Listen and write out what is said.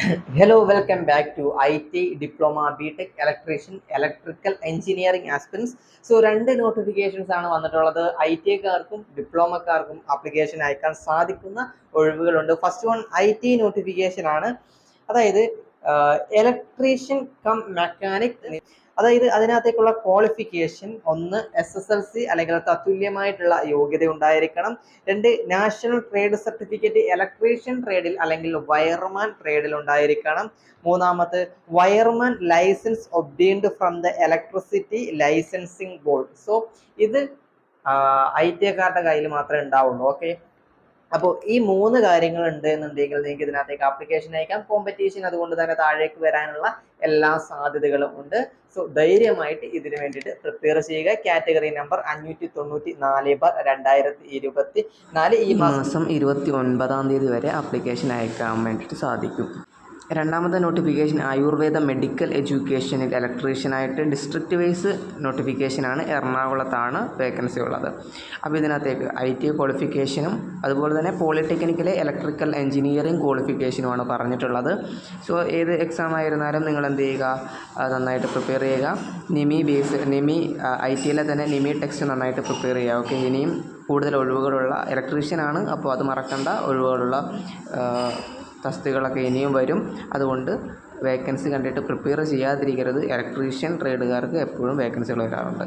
Hello, welcome back to IT Diploma BTech Electrician Electrical Engineering Aspirants. So രണ്ട് notifications ആണ് വന്നിട്ടുള്ളത്. IT-കാർക്കും ഡിപ്ലോമക്കാർക്കും application അയക്കാൻ സാധിക്കുന്ന ഒഴിവുകളുണ്ട്. ഫസ്റ്റ് വൺ IT നോട്ടിഫിക്കേഷൻ ആണ്. അതായത് ഇലക്ട്രീഷ്യൻ കം മെക്കാനിക്, അതായത് അതിനകത്തേക്കുള്ള ക്വാളിഫിക്കേഷൻ ഒന്ന് SSLC അല്ലെങ്കിൽ തത്തുല്യമായിട്ടുള്ള യോഗ്യത ഉണ്ടായിരിക്കണം. രണ്ട്, നാഷണൽ ട്രേഡ് സർട്ടിഫിക്കറ്റ് ഇലക്ട്രീഷ്യൻ ട്രേഡിൽ അല്ലെങ്കിൽ വയർമാൻ ട്രേഡിൽ ഉണ്ടായിരിക്കണം. മൂന്നാമത് wireman licence obtained from the electricity licensing board. So ഇത് IT-കാരുടെ കയ്യിൽ മാത്രമേ ഉണ്ടാവുള്ളൂ. ഓക്കെ, അപ്പോൾ ഈ മൂന്ന് കാര്യങ്ങൾ ഉണ്ട് എന്നുണ്ടെങ്കിൽ നിങ്ങൾക്ക് ഇതിനകത്തേക്ക് ആപ്ലിക്കേഷൻ അയക്കാം. കോമ്പറ്റീഷൻ അതുകൊണ്ട് തന്നെ താഴേക്ക് വരാനുള്ള എല്ലാ സാധ്യതകളും ഉണ്ട്. സോ ധൈര്യമായിട്ട് ഇതിന് വേണ്ടിയിട്ട് പ്രിപ്പയർ ചെയ്യുക. കാറ്റഗറി നമ്പർ 594/2024 ഈ മാസം 29 വരെ ആപ്ലിക്കേഷൻ അയക്കാൻ വേണ്ടിയിട്ട് സാധിക്കും. രണ്ടാമത്തെ നോട്ടിഫിക്കേഷൻ ആയുർവേദ മെഡിക്കൽ എഡ്യൂക്കേഷനിൽ ഇലക്ട്രീഷ്യനായിട്ട് ഡിസ്ട്രിക്റ്റ് വൈസ് നോട്ടിഫിക്കേഷനാണ്. എറണാകുളത്താണ് വേക്കൻസി ഉള്ളത്. അപ്പോൾ ഇതിനകത്തേക്ക് IT ക്വാളിഫിക്കേഷനും അതുപോലെ തന്നെ പോളിടെക്നിക്കിലെ ഇലക്ട്രിക്കൽ എഞ്ചിനീയറിംഗ് ക്വാളിഫിക്കേഷനുമാണ് പറഞ്ഞിട്ടുള്ളത്. സോ ഏത് എക്സാം ആയിരുന്നാലും നിങ്ങൾ എന്ത് ചെയ്യുക, നന്നായിട്ട് പ്രിപ്പയർ ചെയ്യുക. നിമി IT-യിലെ തന്നെ നിമി ടെക്സ്റ്റ് നന്നായിട്ട് പ്രിപ്പയർ ചെയ്യുക. ഓക്കെ, ഇനിയും കൂടുതൽ ഒഴിവുകളുള്ള ഇലക്ട്രീഷ്യനാണ്, അപ്പോൾ അത് മറക്കണ്ട. ഒഴിവുകളുള്ള തസ്തികകളൊക്കെ ഇനിയും വരും. അതുകൊണ്ട് വേക്കൻസി കണ്ടിട്ട് പ്രിപ്പയർ ചെയ്യാതിരിക്കരുത്. ഇലക്ട്രീഷ്യൻ ട്രേഡുകാർക്ക് എപ്പോഴും വേക്കൻസികൾ വരാറുണ്ട്.